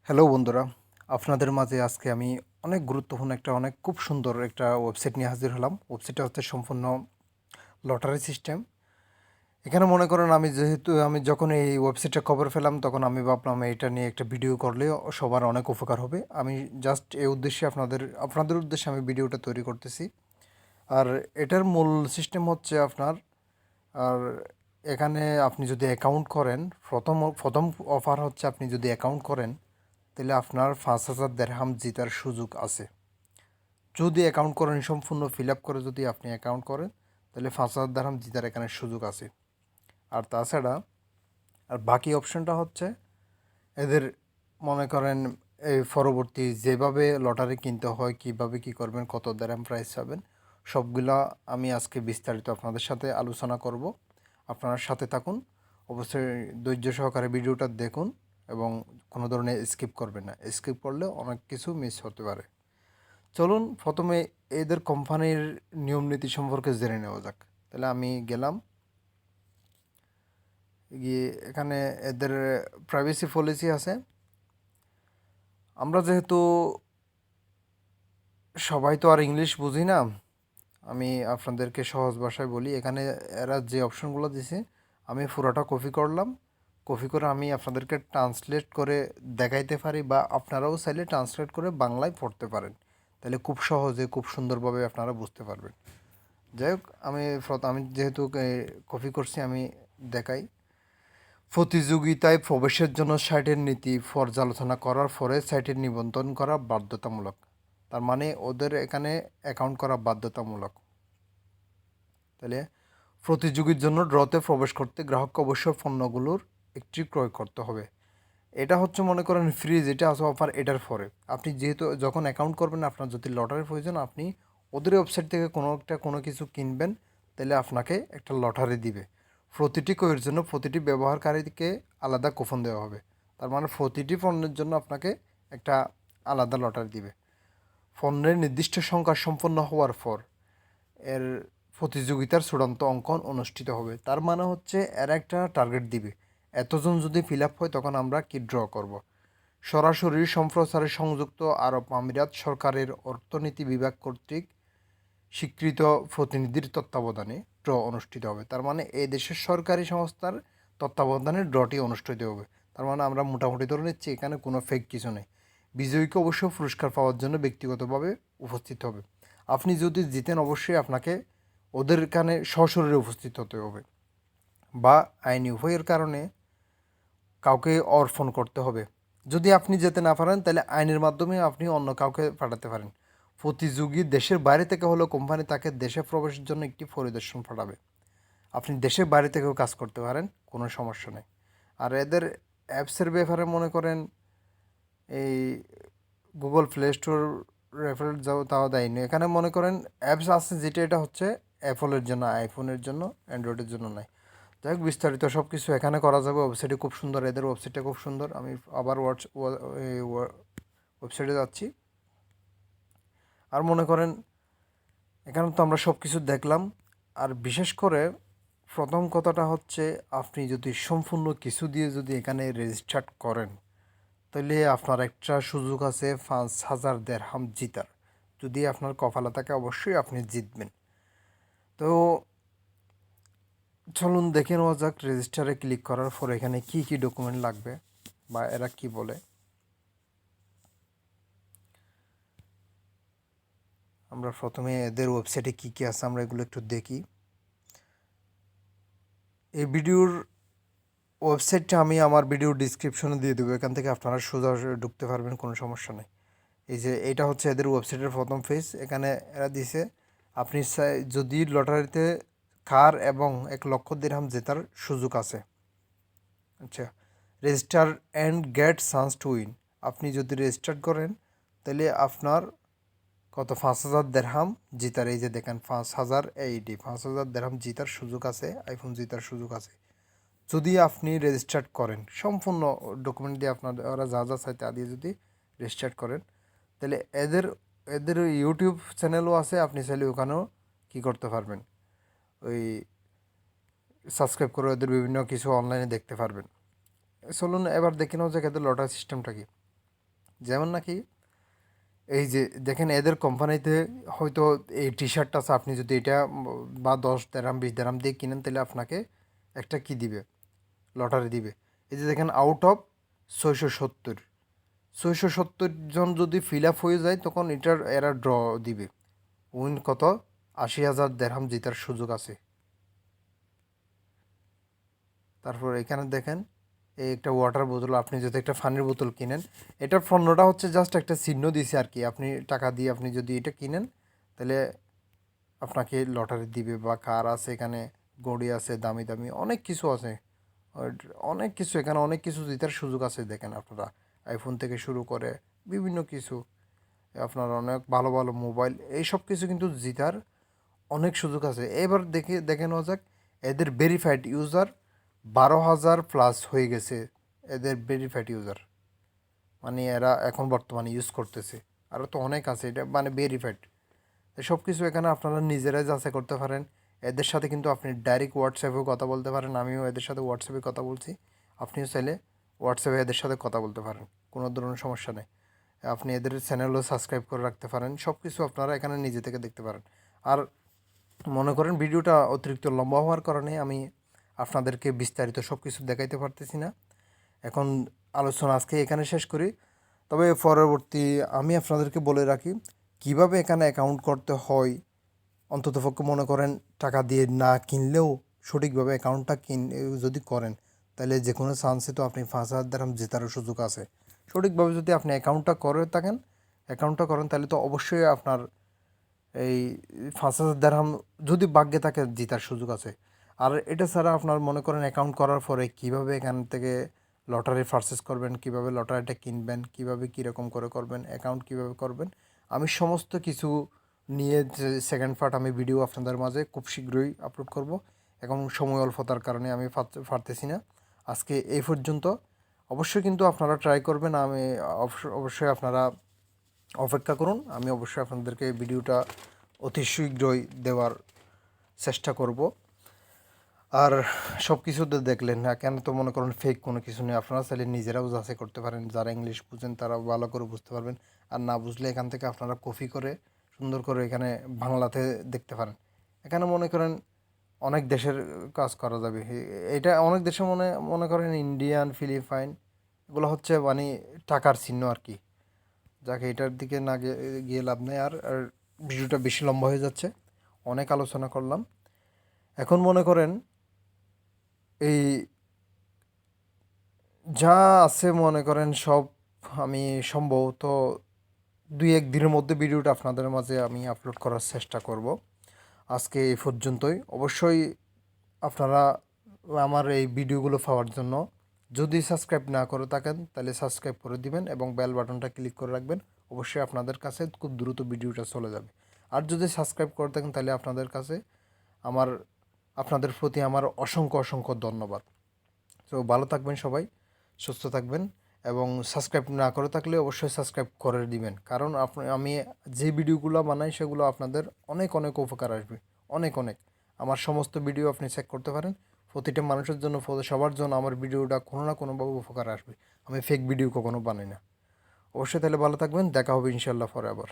Hello বন্ধুরা, আপনাদের মাঝে আজকে আমি অনেক গুরুত্বপূর্ণ অনেক খুব সুন্দর একটা ওয়েবসাইট নিয়ে হাজির হলাম। ওয়েবসাইটটা হচ্ছে সম্পূর্ণ লটারি সিস্টেম। এখানে মনে করেন আমি যখন এই ওয়েবসাইটটা খবর পেলাম তখন আমি ভাবলাম এটা নিয়ে একটা ভিডিও করলে সবার অনেক উপকার হবে। আমি জাস্ট এই উদ্দেশ্যে আপনাদের উদ্দেশ্যে আমি ভিডিওটা তৈরি করতেছি। আর এটার মূল সিস্টেম হচ্ছে আপনার আর এখানে আপনি যদি অ্যাকাউন্ট করেন প্রথম অফার হচ্ছে আপনি যদি অ্যাকাউন্ট করেন তাহলে আপনার 5,000 দেরহাম জেতার সুযোগ আছে। যদি অ্যাকাউন্ট করেন সম্পূর্ণ ফিল আপ করে যদি আপনি অ্যাকাউন্ট করেন তাহলে 5,000 দেরহাম জেতার এখানে সুযোগ আছে। আর তাছাড়া বাকি অপশনটা হচ্ছে এদের মনে করেন এই পরবর্তী যেভাবে লটারি কিনতে হয় কীভাবে কী করবেন কত দেরহাম প্রাইস পাবেন সবগুলা আমি আজকে বিস্তারিত আপনাদের সাথে আলোচনা করব। আপনার সাথে থাকুন, অবশ্যই ধৈর্য সহকারে ভিডিওটা দেখুন এবং কোনো ধরনের স্কিপ করবেন না। স্কিপ করলে অনেক কিছু মিস হতে পারে। চলুন প্রথমে এদের কোম্পানির নিয়ম নীতি সম্পর্কে জেনে নেওয়া যাক। তাহলে আমি গেলাম গিয়ে এখানে এদের প্রাইভেসি পলিসি আছে। আমরা যেহেতু সবাই তো আর ইংলিশ বুঝি না, আমি আপনাদেরকে সহজ ভাষায় বলি। এখানে এরা যে অপশনগুলো দিছে আমি পুরোটা কপি করে আমি আপনাদেরকে ট্রান্সলেট করে দেখাইতে পারি বা আপনারাও চাইলে ট্রান্সলেট করে বাংলায় পড়তে পারেন। তাহলে খুব সহজে খুব সুন্দরভাবে আপনারা বুঝতে পারবেন। যাই হোক, আমি যেহেতু কপি করছি আমি দেখাই। প্রতিযোগিতায় প্রবেশের জন্য সাইটের নীতি পর্যালোচনা করার পরে সাইটের নিবন্ধন করা বাধ্যতামূলক। তার মানে ওদের এখানে অ্যাকাউন্ট করা বাধ্যতামূলক। তাহলে প্রতিযোগীর জন্য ড্রতে প্রবেশ করতে গ্রাহককে অবশ্যই পণ্যগুলোর একটি ক্রয় করতে হবে। এটা হচ্ছে মনে করেন ফ্রি, যেটা আছে অফার এটার পরে আপনি যেহেতু যখন অ্যাকাউন্ট করবেন আপনার যদি লটারির প্রয়োজন আপনি ওদের ওয়েবসাইট থেকে কোনো কিছু কিনবেন তাহলে আপনাকে একটা লটারি দিবে। প্রতিটি ক্রয়ের জন্য প্রতিটি ব্যবহারকারীকে আলাদা কুপন দেওয়া হবে। তার মানে প্রতিটি পণ্যের জন্য আপনাকে একটা আলাদা লটারি দিবে। পণ্যের নির্দিষ্ট সংখ্যা সম্পন্ন হওয়ার পর এর প্রতিযোগিতার চূড়ান্ত অঙ্কন অনুষ্ঠিত হবে। তার মানে হচ্ছে এর একটা টার্গেট দিবে, এতজন যদি ফিল আপ হয় তখন আমরা কি ড্র করব। সরাসরি সম্প্রচারে সংযুক্ত আরব আমিরাত সরকারের অর্থনীতি বিভাগ কর্তৃক স্বীকৃত প্রতিনিধির তত্ত্বাবধানে ড্র অনুষ্ঠিত হবে। তার মানে এই দেশের সরকারি সংস্থার তত্ত্বাবধানে ড্রটি অনুষ্ঠিত হবে। তার মানে আমরা মোটামুটি ধরে নিচ্ছি এখানে কোনো ফেক কিছু নেই। বিজয়ীকে অবশ্যই পুরস্কার পাওয়ার জন্য ব্যক্তিগতভাবে উপস্থিত হবে। আপনি যদি জিতেন অবশ্যই আপনাকে ওদের এখানে সশরীরে উপস্থিত হতে হবে বা আইনি উভয়ের কারণে কাউকে অর্পণ করতে হবে। যদি আপনি যেতে না পারেন তাহলে আইনের মাধ্যমে আপনি অন্য কাউকে পাঠাতে পারেন। প্রতিযোগী দেশের বাইরে থেকে হলেও কোম্পানি তাকে দেশে প্রবেশের জন্য একটি পরিদর্শন পাঠাবে। আপনি দেশের বাইরে থেকেও কাজ করতে পারেন, কোনো সমস্যা নেই। আর এদের অ্যাপসের ব্যাপারে মনে করেন এই গুগল প্লে স্টোর রেফারেল যাও তাও দেয়নি। এখানে মনে করেন অ্যাপস আছে যেটা এটা হচ্ছে অ্যাপলের জন্য, আইফোনের জন্য, অ্যান্ড্রয়েডের জন্য নয়। যাই হোক, বিস্তারিত সব কিছু এখানে করা যাবে। ওয়েবসাইটে খুব সুন্দর, এদের ওয়েবসাইটটা খুব সুন্দর। আমি আবার ওয়েবসাইটে যাচ্ছি। আর মনে করেন এখানে তো আমরা সব কিছু দেখলাম। আর বিশেষ করে প্রথম কথাটা হচ্ছে আপনি যদি সম্পূর্ণ কিছু দিয়ে যদি এখানে রেজিস্টার করেন তাহলে আপনার একটা সুযোগ আছে 5,000 দেরহাম জিতার। যদি আপনার কপালে থাকে অবশ্যই আপনি জিতবেন। তো চলুন দেখে নেওয়া যাক রেজিস্টারে ক্লিক করার পর এখানে কি কি ডকুমেন্ট লাগবে বা এরা কি বলে। আমরা প্রথমে এদের ওয়েবসাইটে কি কি আছে আমরা এগুলো একটু দেখি। এই ভিডিওর ওয়েবসাইটটা আমি আমার ভিডিওর ডিসক্রিপশনে দিয়ে দেবো, এখান থেকে আপনারা সোজা ঢুকতে পারবেন, কোনো সমস্যা নেই। এই যে এটা হচ্ছে এদের ওয়েবসাইটের প্রথম পেজ। এখানে এরা দিছে আপনি যদি লটারিতে কার এবং 1,00,000 দিরহাম জেতার সুযোগ আছে। আচ্ছা, register and get chance to win. আপনি যদি রেজিস্টার করেন তাহলে আপনার কত 5,000 দেরহাম জিতার, এই যে দেখেন 5,000 এইডি 5,000 দেরহাম জিতার সুযোগ আছে, আইফোন জিতার সুযোগ আছে যদি আপনি রেজিস্টার করেন। সম্পূর্ণ ডকুমেন্ট দিয়ে আপনার ওরা যা যা চাই তা দিয়ে যদি রেজিস্টার করেন তাহলে এদের এদের ইউটিউব চ্যানেলও আছে, আপনি চাইলে ওখানেও কী করতে পারবেন, ওই সাবস্ক্রাইব করে ওদের বিভিন্ন কিছু অনলাইনে দেখতে পারবেন। চলুন এবার দেখে নেওয়া যাক এদের লটারি সিস্টেমটা কি। যেমন নাকি এই যে দেখেন এদের কোম্পানিতে হয়তো এই টি শার্টটা আছে, আপনি যদি এটা বা 10 দিরহাম 20 দিরহাম দিয়ে কিনেন তাহলে আপনাকে একটা কি দিবে, লটারি দিবে। এই যে দেখেন আউট অফ 670, 670 জন যদি ফিল আপ হয়ে যায় তখন এরা ড্র দিবে। উইন কত, 80,000 দিরহাম জেতার সুযোগ আছে। তারপর এখানে দেখেন এই একটা ওয়াটার বোতল, আপনি যদি একটা পানির বোতল কিনেন, এটার পণ্যটা হচ্ছে জাস্ট একটা চিহ্ন দিছে আর কি, আপনি টাকা দিয়ে আপনি যদি এটা কিনেন তাহলে আপনাকে লটারি দিবে। বা কার আছে এখানে, গড়ি আছে, দামি দামি অনেক কিছু আছে, অনেক কিছু এখানে অনেক কিছু জেতার সুযোগ আছে। দেখেন আপনারা আইফোন থেকে শুরু করে বিভিন্ন কিছু, আপনার অনেক ভালো ভালো মোবাইল, এই সব কিছু কিন্তু জেতার অনেক সুযোগ আছে। এবার দেখে নেওয়া যাক এদের ভেরিফাইড ইউজার 12,000+ হয়ে গেছে। এদের ভেরিফাইড ইউজার মানে এরা এখন বর্তমানে ইউজ করতেছে, আরও তো অনেক আছে, এটা মানে ভেরিফাইড। সব কিছু এখানে আপনারা নিজেরাই যাচাই করতে পারেন। এদের সাথে কিন্তু আপনি ডাইরেক্ট হোয়াটসঅ্যাপেও কথা বলতে পারেন, আমিও এদের সাথে হোয়াটসঅ্যাপে কথা বলছি, আপনিও চাইলে হোয়াটসঅ্যাপে এদের সাথে কথা বলতে পারেন, কোনো ধরনের সমস্যা নেই। আপনি এদের চ্যানেলও সাবস্ক্রাইব করে রাখতে পারেন, সব কিছু আপনারা এখানে নিজে থেকে দেখতে পারেন। আর মনে করেন ভিডিওটা অতিরিক্ত লম্বা হওয়ার কারণে আমি আপনাদেরকে বিস্তারিত সব কিছু দেখাইতে পারতেছি না। এখন আলোচনা আজকে এখানে শেষ করি, তবে পরবর্তী আমি আপনাদেরকে বলে রাখি কিভাবে এখানে অ্যাকাউন্ট করতে হয়। অন্ততপক্ষে মনে করেন টাকা দিয়ে না কিনলেও সঠিকভাবে অ্যাকাউন্টটা যদি করেন তাহলে যে কোনো চান্সে তো আপনি 5,000 দিরহাম জেতারও সুযোগ আছে। সঠিকভাবে যদি আপনি অ্যাকাউন্টটা করেন তাহলে তো অবশ্যই আপনার এই 5,000 দিরহাম যদি ভাগ্যে থাকে জেতার সুযোগ আছে। আর এটা ছাড়া আপনার মনে করেন অ্যাকাউন্ট করার পরে কীভাবে এখান থেকে লটারি পারচেস করবেন, কীভাবে লটারিটা কিনবেন, কীভাবে কীরকম করে করবেন, অ্যাকাউন্ট কীভাবে করবেন, আমি সমস্ত কিছু নিয়ে যে সেকেন্ড পার্ট আমি ভিডিও আপনাদের মাঝে খুব শীঘ্রই আপলোড করব। এখন সময় অল্পতার কারণে আমি পারতেছি না। আজকে এই পর্যন্ত। অবশ্যই কিন্তু আপনারা ট্রাই করবেন, আমি অবশ্যই আপনারা অপেক্ষা করুন, আমি অবশ্যই আপনাদেরকে ভিডিওটা অতি শীঘ্রই দেওয়ার চেষ্টা করব। আর সব কিছুতে দেখলেন না কেন, তো মনে করেন ফেক কোনো কিছু নেই, আপনারা চাইলে নিজেরাও যাচাই করতে পারেন। যারা ইংলিশ বুঝেন তারা ভালো করে বুঝতে পারবেন, আর না বুঝলে এখান থেকে আপনারা কপি করে সুন্দর করে এখানে বাংলাতে দেখতে পারেন। এখানে মনে করেন অনেক দেশের কাজ করা যাবে। এটা অনেক দেশে মনে করেন ইন্ডিয়ান, ফিলিপাইন, এগুলো হচ্ছে মানে টাকার চিহ্ন আর কি। যাকে এটার দিকে না গিয়ে লাভ নেই। আর ভিডিওটা বেশি লম্বা হয়ে যাচ্ছে, অনেক আলোচনা করলাম। এখন মনে করেন এই যা আছে মনে করেন সব আমি সম্ভবত 2-1 দিনের মধ্যে ভিডিওটা আপনাদের মাঝে আমি আপলোড করার চেষ্টা করব। আজকে এই পর্যন্তই। অবশ্যই আপনারা আমার এই ভিডিওগুলো পাওয়ার জন্য যদি সাবস্ক্রাইব না করে থাকেন তাহলে সাবস্ক্রাইব করে দিবেন এবং বেল বাটনটা ক্লিক করে রাখবেন। অবশ্যই আপনাদের কাছে খুব দ্রুত ভিডিওটা চলে যাবে। আর যদি সাবস্ক্রাইব করে থাকেন তাহলে আমার আপনাদের প্রতি আমার অসংখ্য অসংখ্য ধন্যবাদ। তো ভালো থাকবেন সবাই, সুস্থ থাকবেন, এবং সাবস্ক্রাইব না করে থাকলে অবশ্যই সাবস্ক্রাইব করে দিবেন, কারণ আমি যে ভিডিওগুলো বানাই সেগুলো আপনাদের অনেক অনেক উপকার আসবে, অনেক অনেক। আমার সমস্ত ভিডিও আপনি চেক করতে পারেন, প্রতিটা মানুষের জন্য, সবার জন্য আমার ভিডিওটা কোনো না কোনোভাবে উপকার আসবে। আমি ফেক ভিডিও কখনো বানাই না। অবশ্যই তাহলে ভালো থাকবেন, দেখা হবে ইনশাল্লাহ পরে আবার।